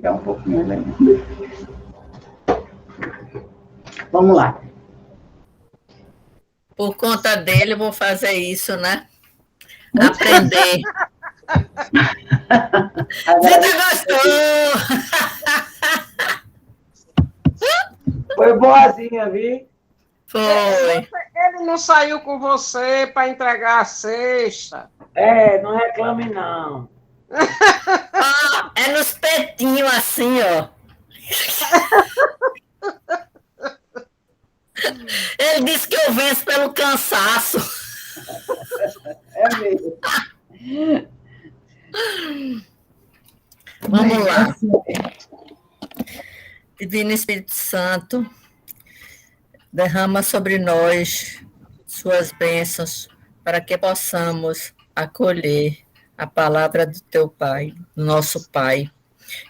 ficar um pouquinho, né? Vamos lá. Por conta dele, eu vou fazer isso, né? Aprender. Zita gostou! Foi boazinha, viu? Foi. Ele não saiu com você para entregar a cesta. Não reclame, não. É nos petinhos assim, ó. Ele disse que eu venço pelo cansaço. É mesmo. Vamos lá. Divino Espírito Santo, derrama sobre nós suas bênçãos para que possamos acolher a palavra do teu Pai, do nosso Pai,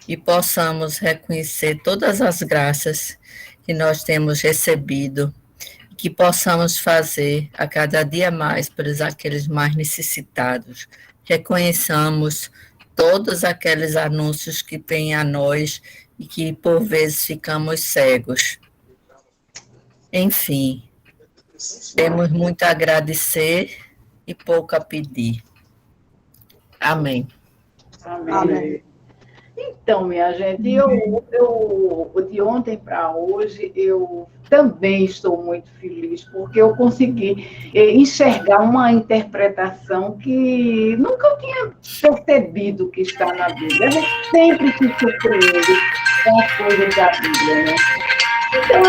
e possamos reconhecer todas as graças que nós temos recebido, que possamos fazer a cada dia mais por aqueles mais necessitados. Reconheçamos todos aqueles anúncios que vêm a nós e que, por vezes, ficamos cegos. Enfim, temos muito a agradecer e pouco a pedir. Amém. Amém. Amém. Então, minha gente, eu de ontem para hoje, eu também estou muito feliz, porque eu consegui enxergar uma interpretação que nunca eu tinha percebido que está na Bíblia. A gente sempre se surpreende com as coisas da Bíblia, né? Então,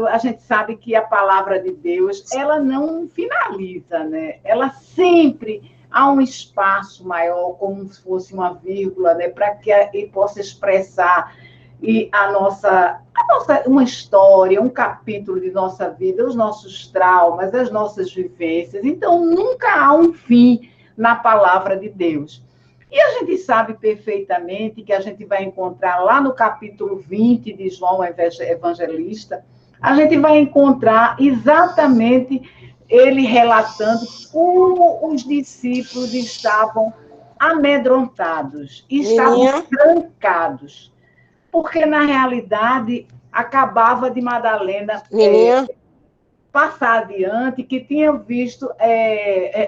a gente sabe que a palavra de Deus, ela não finaliza, né? Ela sempre há um espaço maior, como se fosse uma vírgula, né? Para que ele possa expressar uma história, um capítulo de nossa vida, os nossos traumas, as nossas vivências. Então, nunca há um fim na palavra de Deus. E a gente sabe perfeitamente que a gente vai encontrar lá no capítulo 20 de João Evangelista, a gente vai encontrar exatamente ele relatando como os discípulos estavam amedrontados, estavam trancados, porque, na realidade, acabava de Madalena passar adiante que tinha visto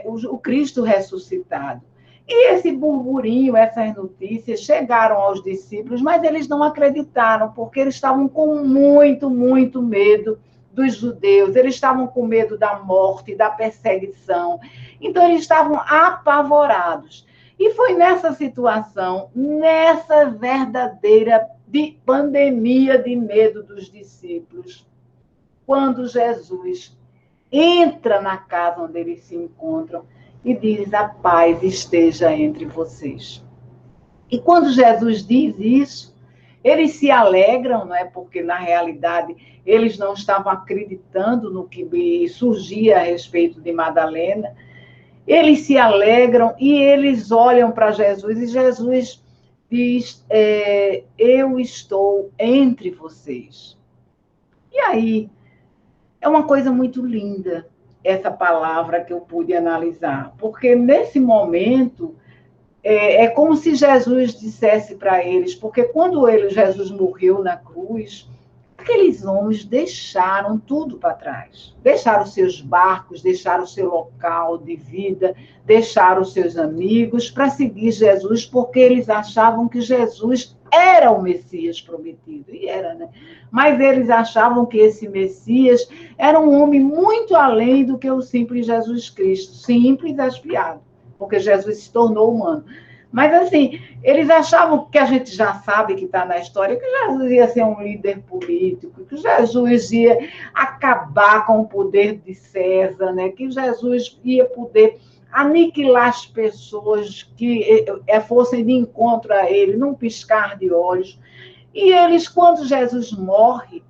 o Cristo ressuscitado. E esse burburinho, essas notícias chegaram aos discípulos, mas eles não acreditaram, porque eles estavam com muito, muito medo dos judeus, eles estavam com medo da morte, da perseguição. Então, eles estavam apavorados. E foi nessa situação, nessa verdadeira pandemia de medo dos discípulos, quando Jesus entra na casa onde eles se encontram e diz: a paz esteja entre vocês. E quando Jesus diz isso, eles se alegram, não é? Porque, na realidade, eles não estavam acreditando no que surgia a respeito de Madalena. Eles se alegram e eles olham para Jesus e Jesus diz: eu estou entre vocês. E aí, é uma coisa muito linda essa palavra que eu pude analisar, porque nesse momento é como se Jesus dissesse para eles, porque quando Jesus morreu na cruz, aqueles homens deixaram tudo para trás, deixaram seus barcos, deixaram o seu local de vida, deixaram os seus amigos para seguir Jesus, porque eles achavam que Jesus era o Messias prometido, e era, né? Mas eles achavam que esse Messias era um homem muito além do que o simples Jesus Cristo, simples expiado, porque Jesus se tornou humano. Mas, assim, eles achavam que a gente já sabe que está na história, que Jesus ia ser um líder político, que Jesus ia acabar com o poder de César, né? Que Jesus ia poder aniquilar as pessoas que fossem de encontro a ele, num piscar de olhos. E eles, quando Jesus morre,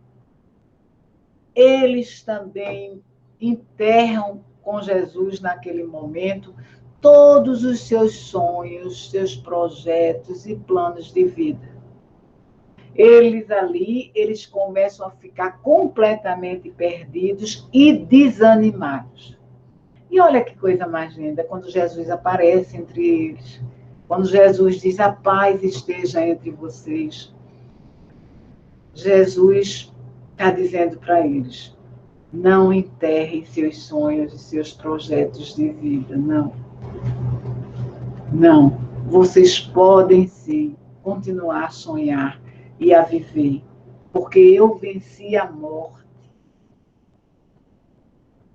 eles também enterram com Jesus naquele momento todos os seus sonhos, seus projetos e planos de vida. Eles começam a ficar completamente perdidos e desanimados. E olha que coisa mais linda, quando Jesus aparece entre eles. Quando Jesus diz: a paz esteja entre vocês, Jesus está dizendo para eles: não enterrem seus sonhos e seus projetos de vida, não. Não. Vocês podem sim continuar a sonhar e a viver, porque eu venci a morte.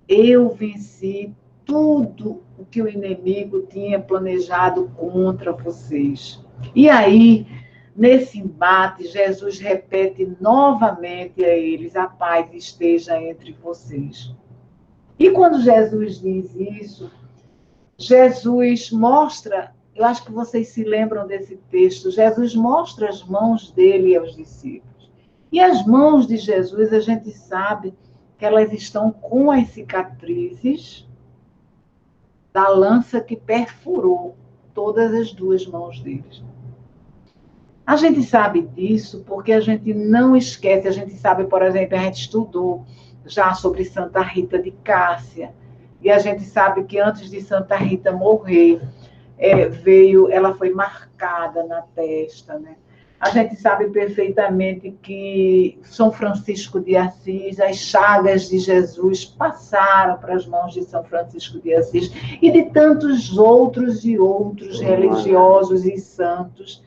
Eu venci tudo o que o inimigo tinha planejado contra vocês. E aí, nesse embate, Jesus repete novamente a eles: a paz esteja entre vocês. E quando Jesus diz isso, Jesus mostra, eu acho que vocês se lembram desse texto, Jesus mostra as mãos dele aos discípulos. E as mãos de Jesus, a gente sabe que elas estão com as cicatrizes da lança que perfurou todas as duas mãos deles. A gente sabe disso porque a gente não esquece, a gente sabe, por exemplo, a gente estudou já sobre Santa Rita de Cássia, e a gente sabe que antes de Santa Rita morrer, ela foi marcada na testa, né? A gente sabe perfeitamente que São Francisco de Assis, as chagas de Jesus passaram para as mãos de São Francisco de Assis e de tantos outros e outros religiosos e santos,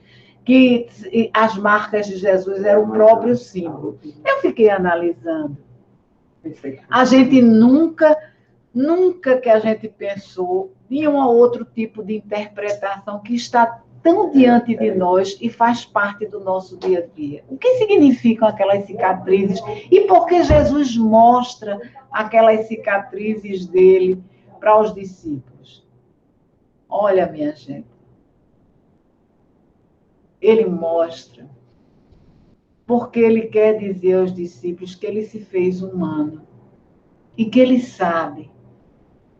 que as marcas de Jesus eram o próprio símbolo. Eu fiquei analisando. A gente nunca que a gente pensou em um outro tipo de interpretação que está tão diante de nós e faz parte do nosso dia a dia. O que significam aquelas cicatrizes? E por que Jesus mostra aquelas cicatrizes dele para os discípulos? Olha, minha gente, ele mostra porque ele quer dizer aos discípulos que ele se fez humano e que ele sabe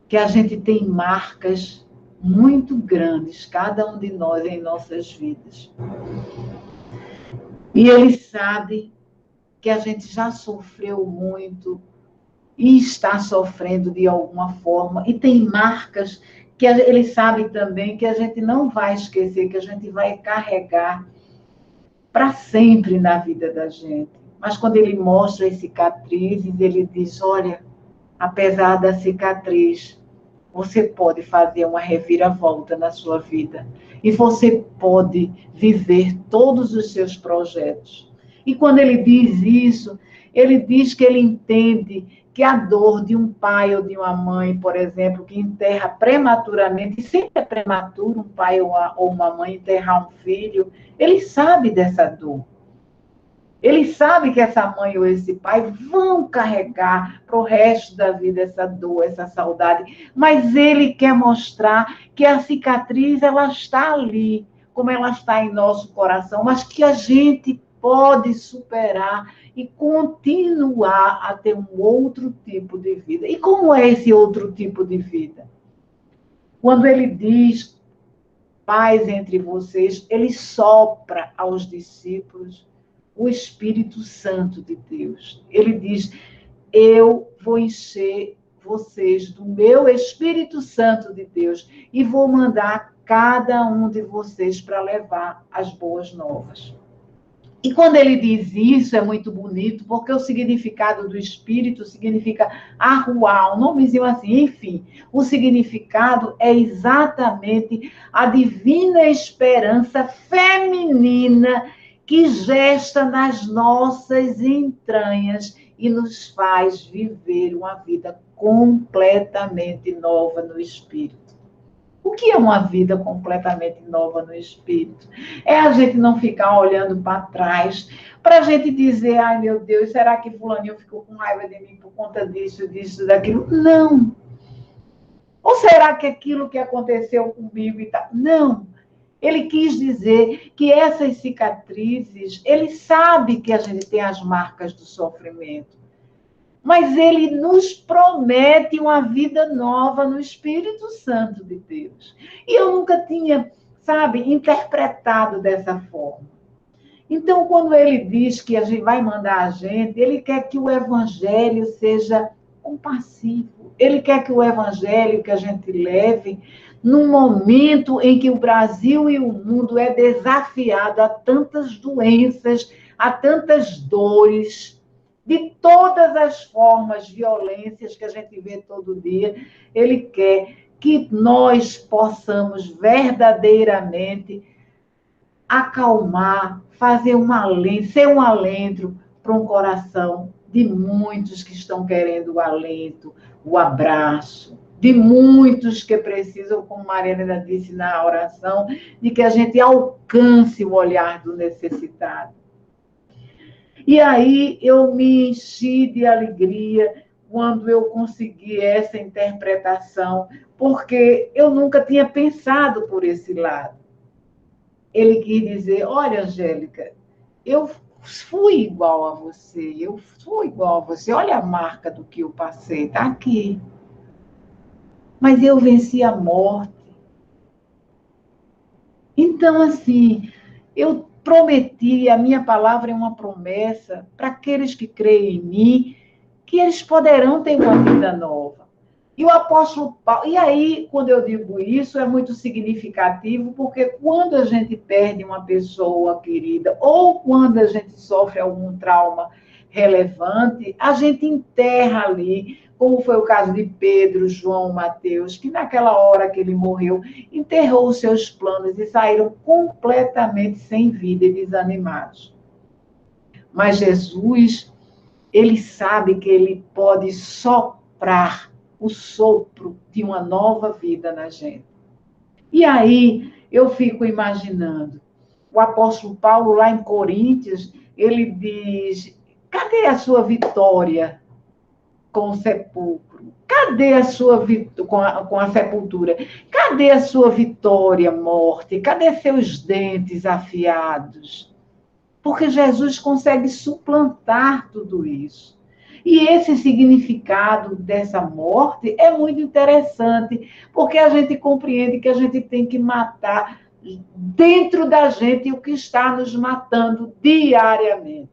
que a gente tem marcas muito grandes, cada um de nós em nossas vidas. E ele sabe que a gente já sofreu muito e está sofrendo de alguma forma, e tem marcas que ele sabe também que a gente não vai esquecer, que a gente vai carregar para sempre na vida da gente. Mas quando ele mostra as cicatrizes, ele diz: olha, apesar da cicatriz, você pode fazer uma reviravolta na sua vida. E você pode viver todos os seus projetos. E quando ele diz isso, ele diz que ele entende que a dor de um pai ou de uma mãe, por exemplo, que enterra prematuramente, e sempre é prematuro um pai ou uma mãe enterrar um filho, ele sabe dessa dor. Ele sabe que essa mãe ou esse pai vão carregar para o resto da vida essa dor, essa saudade. Mas ele quer mostrar que a cicatriz ela está ali, como ela está em nosso coração, mas que a gente pode superar e continuar a ter um outro tipo de vida. E como é esse outro tipo de vida? Quando ele diz paz entre vocês, ele sopra aos discípulos o Espírito Santo de Deus. Ele diz: eu vou encher vocês do meu Espírito Santo de Deus e vou mandar cada um de vocês para levar as boas novas. E quando ele diz isso, é muito bonito, porque o significado do Espírito significa arruar, um nomezinho assim, enfim. O significado é exatamente a divina esperança feminina que gesta nas nossas entranhas e nos faz viver uma vida completamente nova no Espírito. O que é uma vida completamente nova no Espírito? É a gente não ficar olhando para trás, para a gente dizer: ai meu Deus, será que fulaninho ficou com raiva de mim por conta disso, disso, daquilo? Não. Ou será que aquilo que aconteceu comigo e tal? Não. Ele quis dizer que essas cicatrizes, ele sabe que a gente tem as marcas do sofrimento, mas ele nos promete uma vida nova no Espírito Santo de Deus. E eu nunca tinha, interpretado dessa forma. Então, quando ele diz que a gente vai mandar a gente, ele quer que o evangelho seja compassivo. Ele quer que o evangelho que a gente leve num momento em que o Brasil e o mundo é desafiado a tantas doenças, a tantas dores, de todas as formas, violências que a gente vê todo dia, ele quer que nós possamos verdadeiramente acalmar, fazer ser um alento para um coração de muitos que estão querendo o alento, o abraço, de muitos que precisam, como Mariana disse na oração, de que a gente alcance o olhar do necessitado. E aí eu me enchi de alegria quando eu consegui essa interpretação, porque eu nunca tinha pensado por esse lado. Ele quis dizer, olha, Angélica, eu fui igual a você, olha a marca do que eu passei, está aqui. Mas eu venci a morte. Então, assim, eu prometi, a minha palavra é uma promessa para aqueles que creem em mim, que eles poderão ter uma vida nova. E o apóstolo Paulo, e aí, quando eu digo isso, é muito significativo, porque quando a gente perde uma pessoa querida, ou quando a gente sofre algum trauma relevante, a gente enterra ali, como foi o caso de Pedro, João, Mateus, que naquela hora que ele morreu, enterrou os seus planos e saíram completamente sem vida e desanimados. Mas Jesus, ele sabe que ele pode soprar o sopro de uma nova vida na gente. E aí eu fico imaginando, o apóstolo Paulo lá em Coríntios, ele diz, cadê a sua vitória com o sepulcro? Cadê a sua com a sepultura? Cadê a sua vitória, morte? Cadê seus dentes afiados? Porque Jesus consegue suplantar tudo isso. E esse significado dessa morte é muito interessante, porque a gente compreende que a gente tem que matar dentro da gente o que está nos matando diariamente.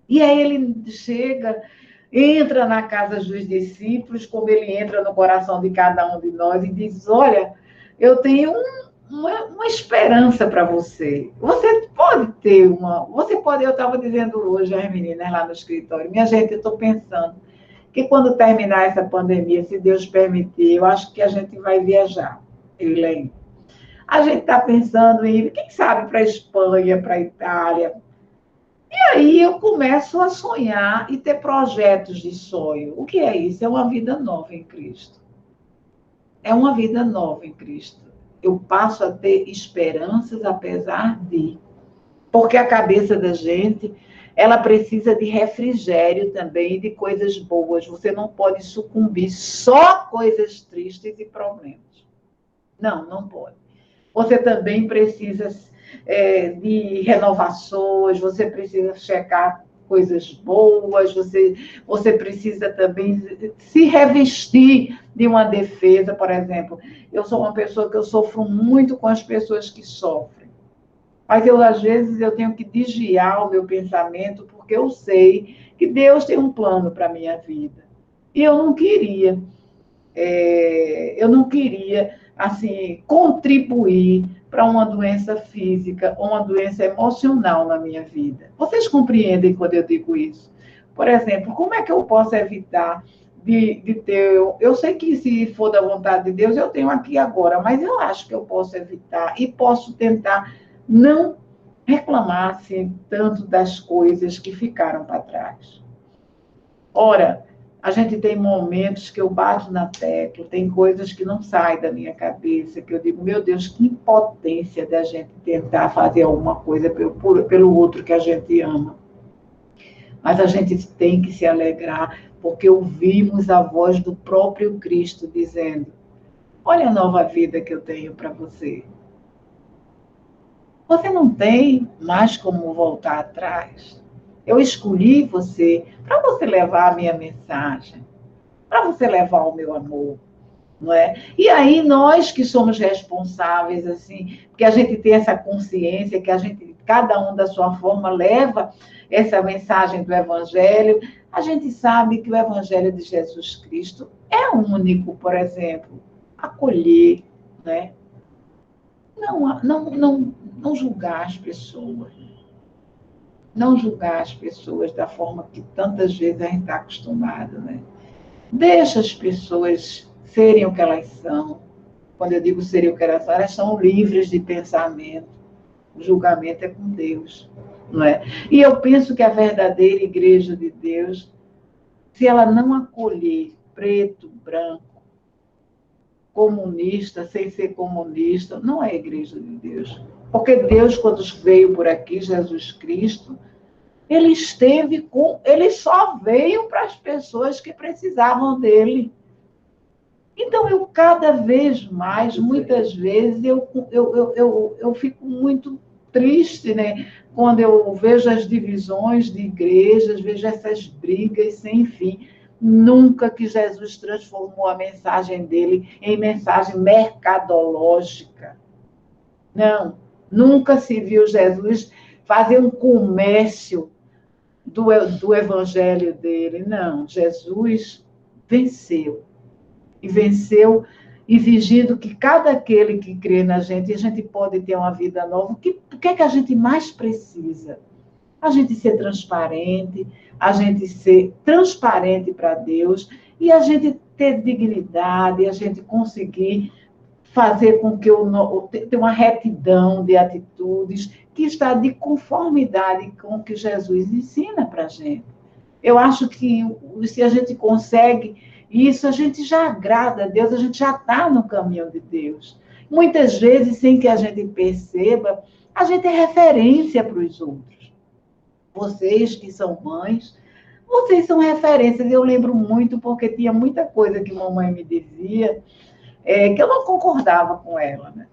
E aí ele chega, entra na casa dos discípulos, como ele entra no coração de cada um de nós, e diz, olha, eu tenho uma esperança para você. Você pode ter eu estava dizendo hoje às meninas lá no escritório, minha gente, eu estou pensando que quando terminar essa pandemia, se Deus permitir, eu acho que a gente vai viajar. A gente está pensando em ir, quem sabe, para a Espanha, para a Itália. E aí eu começo a sonhar e ter projetos de sonho. O que é isso? É uma vida nova em Cristo. É uma vida nova em Cristo. Eu passo a ter esperanças apesar de. Porque a cabeça da gente, ela precisa de refrigério também, de coisas boas. Você não pode sucumbir só a coisas tristes e problemas. Não, não pode. Você também precisa de renovações, você precisa checar coisas boas, você precisa também se revestir de uma defesa, por exemplo. Eu sou uma pessoa que eu sofro muito com as pessoas que sofrem. Mas às vezes, eu tenho que desviar o meu pensamento, porque eu sei que Deus tem um plano para a minha vida. E eu não queria, assim, contribuir para uma doença física ou uma doença emocional na minha vida. Vocês compreendem quando eu digo isso? Por exemplo, como é que eu posso evitar de ter... Eu sei que se for da vontade de Deus, eu tenho aqui agora, mas eu acho que eu posso evitar e posso tentar não reclamar assim, tanto das coisas que ficaram para trás. Ora, a gente tem momentos que eu bato na tecla, tem coisas que não saem da minha cabeça, que eu digo, meu Deus, que impotência da gente tentar fazer alguma coisa pelo outro que a gente ama. Mas a gente tem que se alegrar, porque ouvimos a voz do próprio Cristo dizendo, olha a nova vida que eu tenho para você. Você não tem mais como voltar atrás. Eu escolhi você para você levar a minha mensagem, para você levar o meu amor, não é? E aí nós que somos responsáveis, assim, porque a gente tem essa consciência que a gente, cada um da sua forma, leva essa mensagem do Evangelho, a gente sabe que o Evangelho de Jesus Cristo é único, por exemplo. acolher, né? Não julgar as pessoas. Não julgar as pessoas da forma que tantas vezes a gente está acostumado, né? Deixa as pessoas serem o que elas são. Quando eu digo serem o que elas são livres de pensamento. O julgamento é com Deus, não é? E eu penso que a verdadeira igreja de Deus, se ela não acolher preto, branco, comunista, sem ser comunista, não é a igreja de Deus. Porque Deus, quando veio por aqui, Jesus Cristo, ele só veio para as pessoas que precisavam dele. Então, eu cada vez mais, muitas vezes, eu fico muito triste, né? Quando eu vejo as divisões de igrejas, vejo essas brigas sem fim. Nunca que Jesus transformou a mensagem dele em mensagem mercadológica. Não, nunca se viu Jesus fazer um comércio do evangelho dele. Não, Jesus venceu. E venceu, exigindo que cada aquele que crê na gente, a gente pode ter uma vida nova. O que é que a gente mais precisa? A gente ser transparente, a gente ser transparente para Deus e a gente ter dignidade, a gente conseguir fazer com que ter uma retidão de atitudes que está de conformidade com o que Jesus ensina para a gente. Eu acho que se a gente consegue isso, a gente já agrada a Deus, a gente já está no caminho de Deus. Muitas vezes, sem que a gente perceba, a gente é referência para os outros. Vocês que são mães, vocês são referências. Eu lembro muito, porque tinha muita coisa que mamãe me dizia, que eu não concordava com ela, né?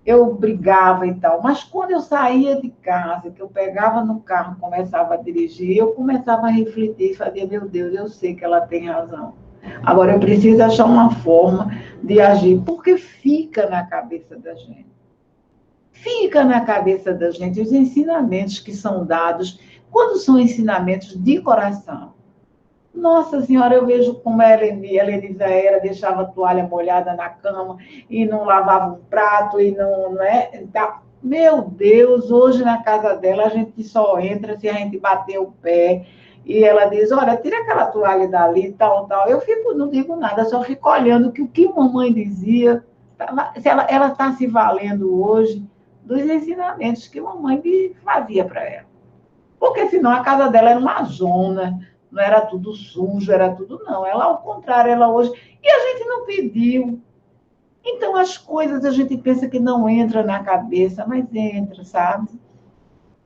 Eu brigava e tal, mas quando eu saía de casa, que eu pegava no carro, começava a dirigir, eu começava a refletir e fazia, meu Deus, eu sei que ela tem razão. Agora eu preciso achar uma forma de agir, porque fica na cabeça da gente. Fica na cabeça da gente os ensinamentos que são dados, quando são ensinamentos de coração. Nossa Senhora, eu vejo como a Eleniza era, deixava a toalha molhada na cama e não lavava um prato e não é? Meu Deus, hoje na casa dela a gente só entra se a gente bater o pé e ela diz, olha, tira aquela toalha dali, tal. Eu não digo nada, só fico olhando que o que a mamãe dizia, se ela está se valendo hoje dos ensinamentos que a mamãe fazia para ela. Porque senão a casa dela era uma zona, não era tudo sujo, era tudo não. Ela, ao contrário, ela hoje... E a gente não pediu. Então, as coisas a gente pensa que não entra na cabeça, mas entra, sabe?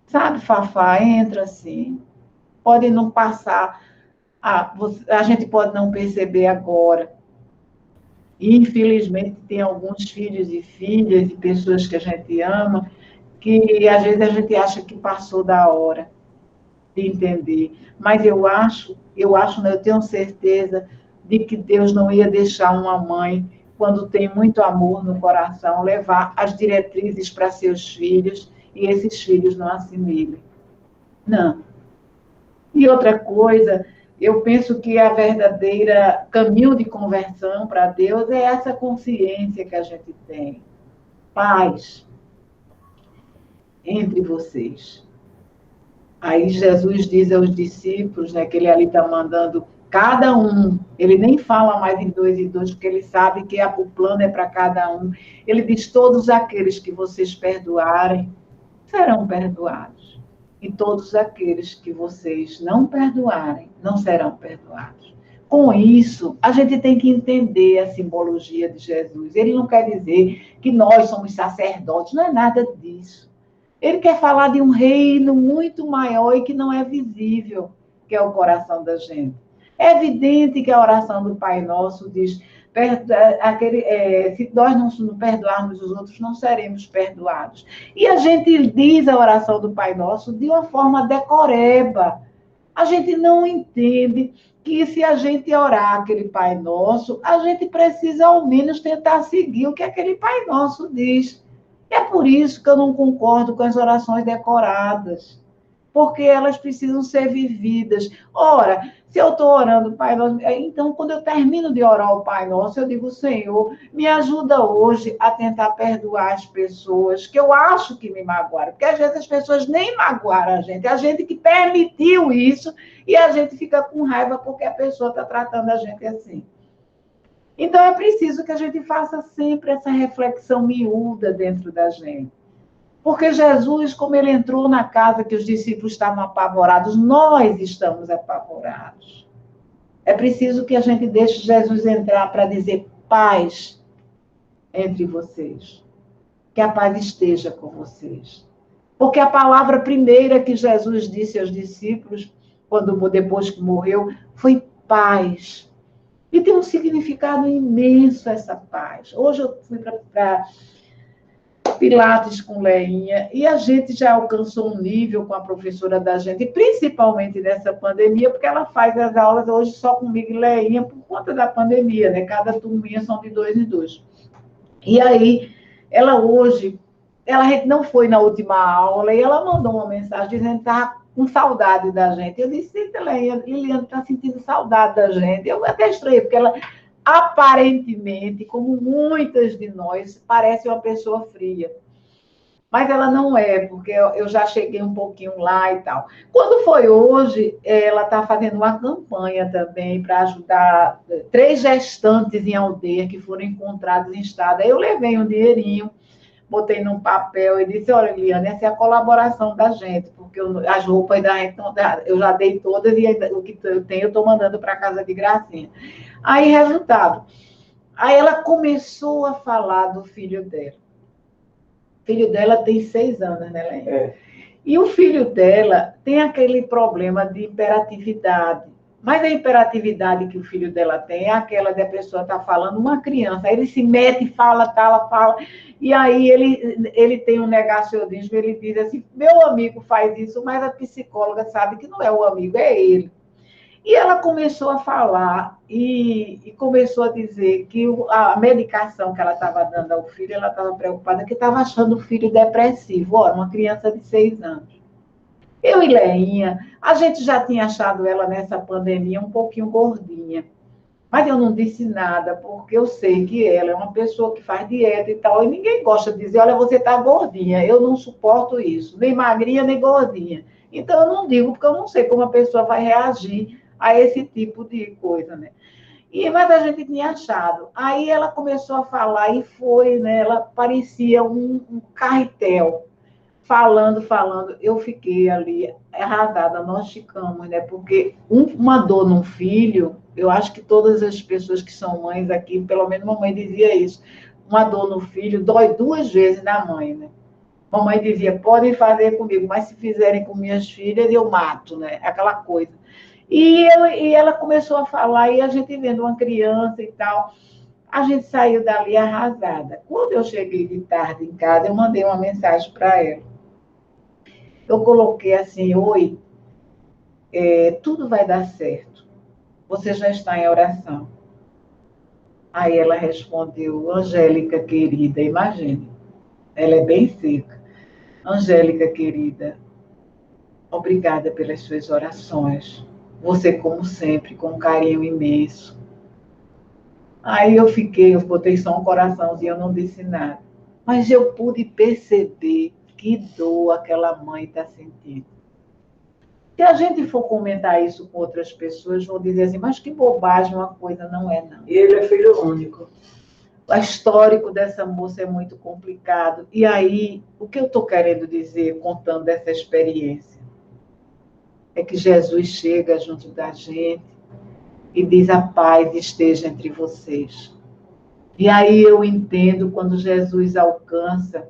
Sabe, Fafá? Entra sim. Pode não passar, a gente pode não perceber agora. E, infelizmente, tem alguns filhos e filhas e pessoas que a gente ama, que às vezes a gente acha que passou da hora de entender. Mas eu tenho certeza de que Deus não ia deixar uma mãe, quando tem muito amor no coração, levar as diretrizes para seus filhos e esses filhos não assimilem. Não. E outra coisa, eu penso que a verdadeira caminho de conversão para Deus é essa consciência que a gente tem. Paz entre vocês. Aí Jesus diz aos discípulos, né, que ele ali está mandando cada um, ele nem fala mais em dois e dois, porque ele sabe que o plano é para cada um. Ele diz, todos aqueles que vocês perdoarem, serão perdoados. E todos aqueles que vocês não perdoarem, não serão perdoados. Com isso, a gente tem que entender a simbologia de Jesus. Ele não quer dizer que nós somos sacerdotes, não é nada disso. Ele quer falar de um reino muito maior e que não é visível, que é o coração da gente. É evidente que a oração do Pai Nosso diz, se nós não perdoarmos os outros, não seremos perdoados. E a gente diz a oração do Pai Nosso de uma forma decoreba. A gente não entende que se a gente orar aquele Pai Nosso, a gente precisa ao menos tentar seguir o que aquele Pai Nosso diz. É por isso que eu não concordo com as orações decoradas. porque elas precisam ser vividas. Ora, se eu estou orando, Pai Nosso, então, quando eu termino de orar o Pai Nosso, eu digo, Senhor, me ajuda hoje a tentar perdoar as pessoas que eu acho que me magoaram, porque às vezes as pessoas nem magoaram a gente que permitiu isso, e a gente fica com raiva porque a pessoa está tratando a gente assim. Então, é preciso que a gente faça sempre essa reflexão miúda dentro da gente. Porque Jesus, como ele entrou na casa que os discípulos estavam apavorados, nós estamos apavorados. É preciso que a gente deixe Jesus entrar para dizer paz entre vocês. Que a paz esteja com vocês. Porque a palavra primeira que Jesus disse aos discípulos, depois que morreu, foi paz. E tem um significado imenso essa paz. Hoje eu fui para Pilates com Leinha, e a gente já alcançou um nível com a professora da gente, principalmente nessa pandemia, porque ela faz as aulas hoje só comigo e Leinha, por conta da pandemia, né? Cada turminha são de 2 em 2. E aí, ela hoje, ela não foi na última aula, e ela mandou uma mensagem dizendo que estava com saudade da gente. Eu disse, Leinha, Liliana está sentindo saudade da gente. Eu até estranhei, porque ela aparentemente, como muitas de nós, parece uma pessoa fria. Mas ela não é, porque eu já cheguei um pouquinho lá e tal. Quando foi hoje, ela está fazendo uma campanha também para ajudar 3 gestantes em aldeia que foram encontradas em estado. Aí eu levei um dinheirinho, botei num papel e disse, olha, Eliane, essa é a colaboração da gente, porque as roupas da gente, eu já dei todas e o que eu tenho eu estou mandando para casa de gracinha. Aí, resultado. Aí ela começou a falar do filho dela. O filho dela tem 6 anos, né, Lene? É. E o filho dela tem aquele problema de hiperatividade. Mas a hiperatividade que o filho dela tem é aquela de a pessoa estar falando, uma criança. Aí ele se mete, fala, fala. E aí ele tem um negacionismo, ele diz assim, meu amigo faz isso, mas a psicóloga sabe que não é o amigo, é ele. E ela começou a falar e começou a dizer que a medicação que ela estava dando ao filho, ela estava preocupada que estava achando o filho depressivo. Ora, uma criança de 6 anos. Eu e Leinha, a gente já tinha achado ela nessa pandemia um pouquinho gordinha. Mas eu não disse nada, porque eu sei que ela é uma pessoa que faz dieta e tal, e ninguém gosta de dizer, olha, você está gordinha. Eu não suporto isso, nem magrinha, nem gordinha. Então, eu não digo, porque eu não sei como a pessoa vai reagir a esse tipo de coisa, né? Mas a gente tinha achado. Aí ela começou a falar e foi, né? Ela parecia um carretel, falando. Eu fiquei ali arrasada, nós ficamos, né? Porque uma dor num filho, eu acho que todas as pessoas que são mães aqui, pelo menos mamãe dizia isso, uma dor no filho dói 2 vezes na mãe, né? Mamãe dizia, podem fazer comigo, mas se fizerem com minhas filhas, eu mato, né? Aquela coisa. E ela começou a falar, e a gente vendo uma criança e tal, a gente saiu dali arrasada. Quando eu cheguei de tarde em casa, eu mandei uma mensagem para ela. Eu coloquei assim, oi, tudo vai dar certo. Você já está em oração. Aí ela respondeu, Angélica, querida, imagine, ela é bem seca. Angélica, querida, obrigada pelas suas orações. Você, como sempre, com um carinho imenso. Aí eu botei só um coraçãozinho, eu não disse nada. Mas eu pude perceber que dor aquela mãe está sentindo. Se a gente for comentar isso com outras pessoas, vão dizer assim, mas que bobagem, uma coisa não é, não. E ele é filho único. O histórico dessa moça é muito complicado. E aí, o que eu estou querendo dizer, contando essa experiência, é que Jesus chega junto da gente e diz, a paz esteja entre vocês. E aí eu entendo quando Jesus alcança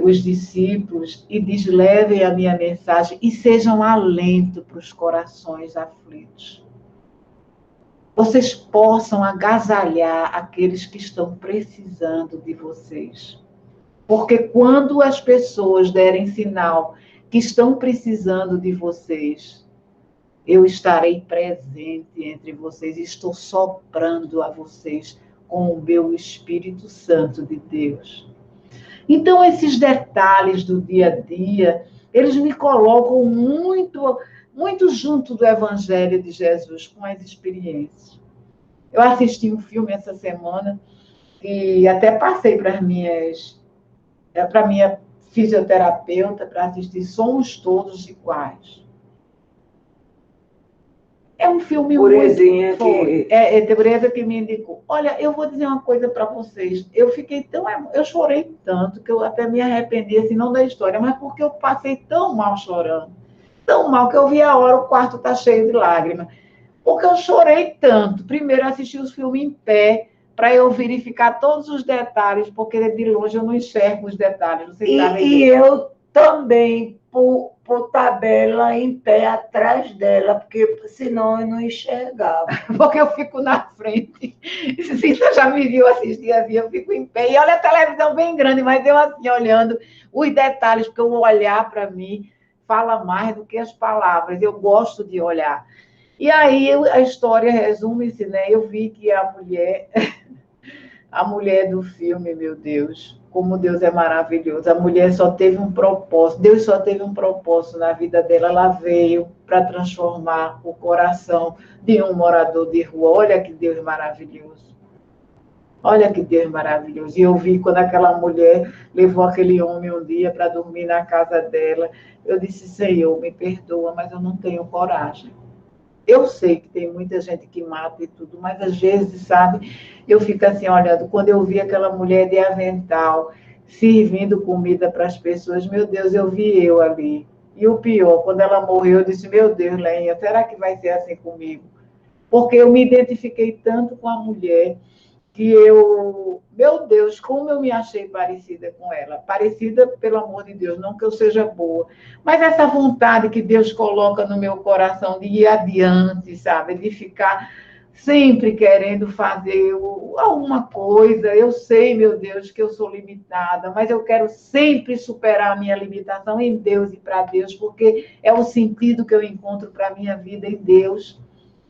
os discípulos e diz, levem a minha mensagem e sejam alento para os corações aflitos. Vocês possam agasalhar aqueles que estão precisando de vocês. Porque quando as pessoas derem sinal que estão precisando de vocês, eu estarei presente entre vocês, estou soprando a vocês com o meu Espírito Santo de Deus. Então, esses detalhes do dia a dia, eles me colocam muito, muito junto do Evangelho de Jesus, com as experiências. Eu assisti um filme essa semana e até passei para minha fisioterapeuta para assistir Somos Todos Iguais. É um filme Purezinha muito... Foi. que... É Tereza que me indicou. Olha, eu vou dizer uma coisa para vocês. Eu fiquei eu chorei tanto que eu até me arrependi, assim, não da história, mas porque eu passei tão mal chorando. Tão mal que eu vi a hora, o quarto está cheio de lágrimas. Porque eu chorei tanto. Primeiro, eu assisti os filmes em pé, para eu verificar todos os detalhes, porque de longe eu não enxergo os detalhes. Vocês sabem E eu também, por tabela, em pé atrás dela, porque senão eu não enxergava. porque eu fico na frente. Cíntia já me viu assistir assim, eu fico em pé. E olha a televisão bem grande, mas eu assim, olhando os detalhes, porque o olhar, para mim, fala mais do que as palavras. Eu gosto de olhar. E aí a história resume-se, né? Eu vi que a mulher do filme, meu Deus, como Deus é maravilhoso. A mulher só teve um propósito, Deus só teve um propósito na vida dela. Ela veio para transformar o coração de um morador de rua. Olha que Deus maravilhoso. Olha que Deus maravilhoso. E eu vi quando aquela mulher levou aquele homem um dia para dormir na casa dela. Eu disse, Senhor, me perdoa, mas eu não tenho coragem. Eu sei que tem muita gente que mata e tudo, mas às vezes, sabe, eu fico assim olhando. Quando eu vi aquela mulher de avental servindo comida para as pessoas, meu Deus, eu vi eu ali. E o pior, quando ela morreu, eu disse, meu Deus, Leinha, será que vai ser assim comigo? Porque eu me identifiquei tanto com a mulher que meu Deus, como eu me achei parecida com ela. Parecida, pelo amor de Deus, não que eu seja boa, mas essa vontade que Deus coloca no meu coração de ir adiante, sabe? De ficar sempre querendo fazer alguma coisa. Eu sei, meu Deus, que eu sou limitada, mas eu quero sempre superar a minha limitação em Deus e para Deus, porque é o sentido que eu encontro para a minha vida em Deus.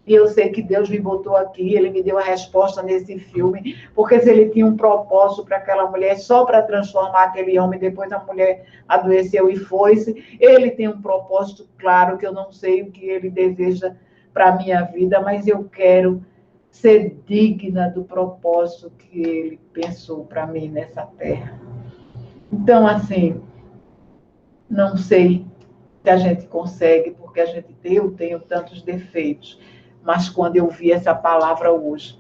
E eu sei que Deus me botou aqui, ele me deu a resposta nesse filme, porque se ele tinha um propósito para aquela mulher, só para transformar aquele homem, depois a mulher adoeceu e foi-se, ele tem um propósito claro, que eu não sei o que ele deseja para a minha vida, mas eu quero ser digna do propósito que ele pensou para mim nessa terra. Então, assim, não sei se a gente consegue, porque eu tenho tantos defeitos. Mas quando eu vi essa palavra hoje,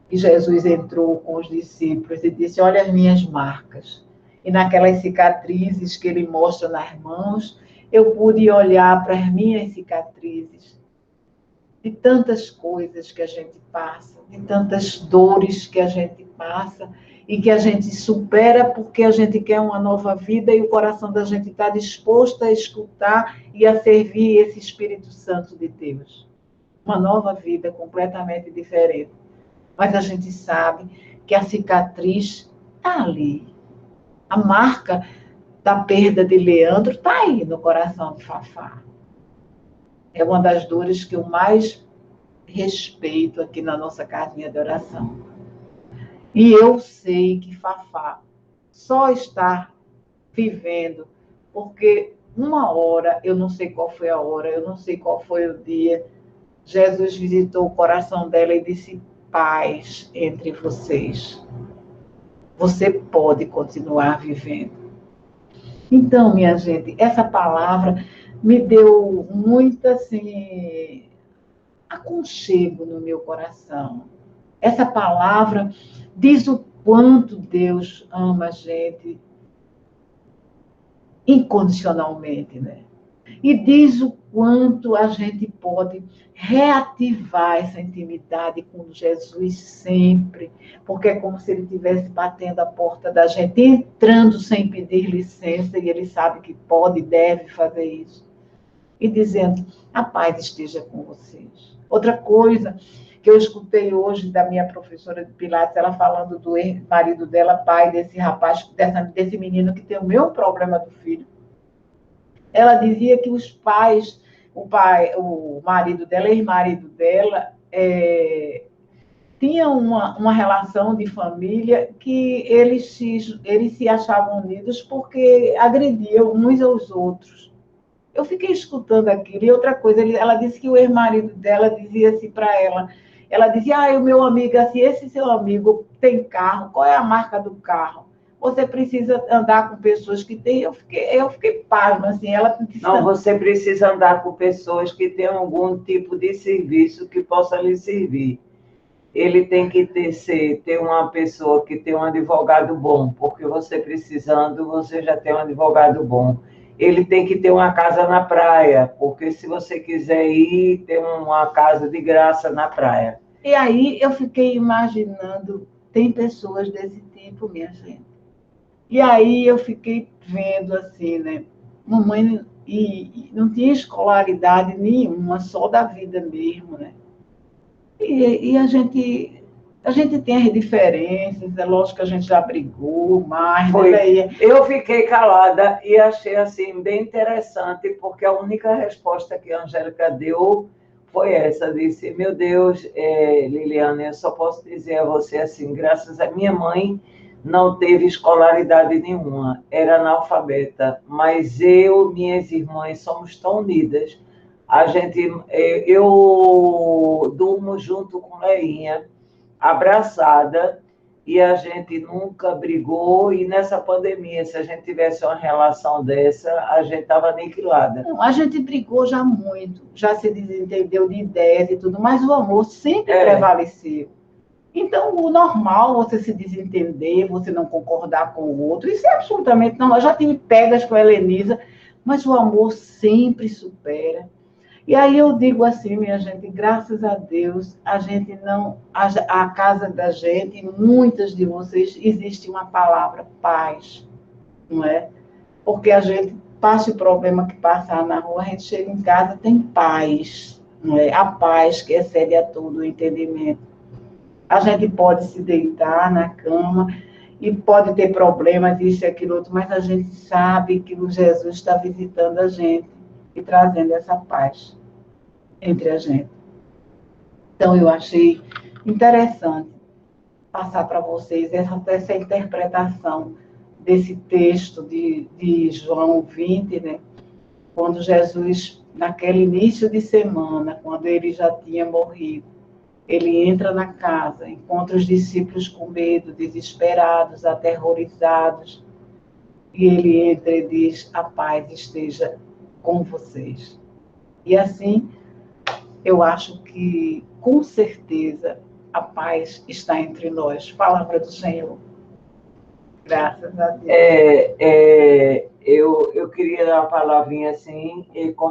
e Jesus entrou com os discípulos e disse, olha as minhas marcas. E naquelas cicatrizes que ele mostra nas mãos, eu pude olhar para as minhas cicatrizes, de tantas coisas que a gente passa, de tantas dores que a gente passa, e que a gente supera porque a gente quer uma nova vida e o coração da gente está disposto a escutar e a servir esse Espírito Santo de Deus. Uma nova vida completamente diferente. Mas a gente sabe que a cicatriz está ali. A marca da perda de Leandro está aí no coração de Fafá. É uma das dores que eu mais respeito aqui na nossa casinha de oração. E eu sei que Fafá só está vivendo porque uma hora, eu não sei qual foi a hora, eu não sei qual foi o dia, Jesus visitou o coração dela e disse, paz entre vocês. Você pode continuar vivendo. Então, minha gente, essa palavra me deu muito, assim, aconchego no meu coração. Essa palavra diz o quanto Deus ama a gente incondicionalmente, né? E diz o quanto a gente pode reativar essa intimidade com Jesus sempre, porque é como se ele estivesse batendo a porta da gente, entrando sem pedir licença, e ele sabe que pode e deve fazer isso. E dizendo, a paz esteja com vocês. Outra coisa que eu escutei hoje da minha professora de Pilates, ela falando do marido dela, pai desse rapaz, desse menino que tem o mesmo problema do filho. Ela dizia que os pais, o marido dela, ex-marido dela, tinham uma relação de família que eles se achavam unidos porque agrediam uns aos outros. Eu fiquei escutando aquilo. E outra coisa, ela disse que o ex-marido dela dizia assim para ela dizia, o meu amigo, assim, esse seu amigo tem carro, qual é a marca do carro? Você precisa andar com pessoas que têm. Eu fiquei pasma, assim, ela disse, Não, você precisa andar com pessoas que tenham algum tipo de serviço que possa lhe servir. Ele tem que ter uma pessoa que tem um advogado bom, porque você precisando, você já tem um advogado bom. Ele tem que ter uma casa na praia, porque se você quiser ir, ter uma casa de graça na praia. E aí eu fiquei imaginando, tem pessoas desse tipo, minha gente. E aí eu fiquei vendo assim, né? Mamãe e não tinha escolaridade nenhuma, só da vida mesmo, né? E a gente tem as diferenças, é lógico que a gente já brigou mais, Foi. Né? Eu fiquei calada e achei assim bem interessante, porque a única resposta que a Angélica deu foi essa, disse, meu Deus, Liliana, eu só posso dizer a você assim, graças a minha mãe, não teve escolaridade nenhuma, era analfabeta, mas eu, minhas irmãs, somos tão unidas. Eu durmo junto com Leinha, abraçada, e a gente nunca brigou, e nessa pandemia, se a gente tivesse uma relação dessa, a gente estava aniquilada. Não, a gente brigou já muito, já se desentendeu de ideias e tudo, mas o amor sempre prevaleceu. Então, o normal você se desentender, você não concordar com o outro, isso é absolutamente normal. Eu já tive pegas com a Helenisa, mas o amor sempre supera. E aí eu digo assim, minha gente, graças a Deus, a gente não, a casa da gente, muitas de vocês, existe uma palavra, paz, não é? Porque a gente passa o problema que passar na rua, a gente chega em casa, tem paz, não é? A paz que excede a todo o entendimento. A gente pode se deitar na cama e pode ter problemas, isso e aquilo outro, mas a gente sabe que o Jesus está visitando a gente e trazendo essa paz entre a gente. Então, eu achei interessante passar para vocês essa interpretação desse texto de João 20, né? Quando Jesus, naquele início de semana, quando ele já tinha morrido, ele entra na casa, encontra os discípulos com medo, desesperados, aterrorizados, e ele entra e diz, a paz esteja com vocês. E assim, eu acho que, com certeza, a paz está entre nós. Palavra do Senhor. Graças a Deus. Eu queria dar uma palavrinha assim, com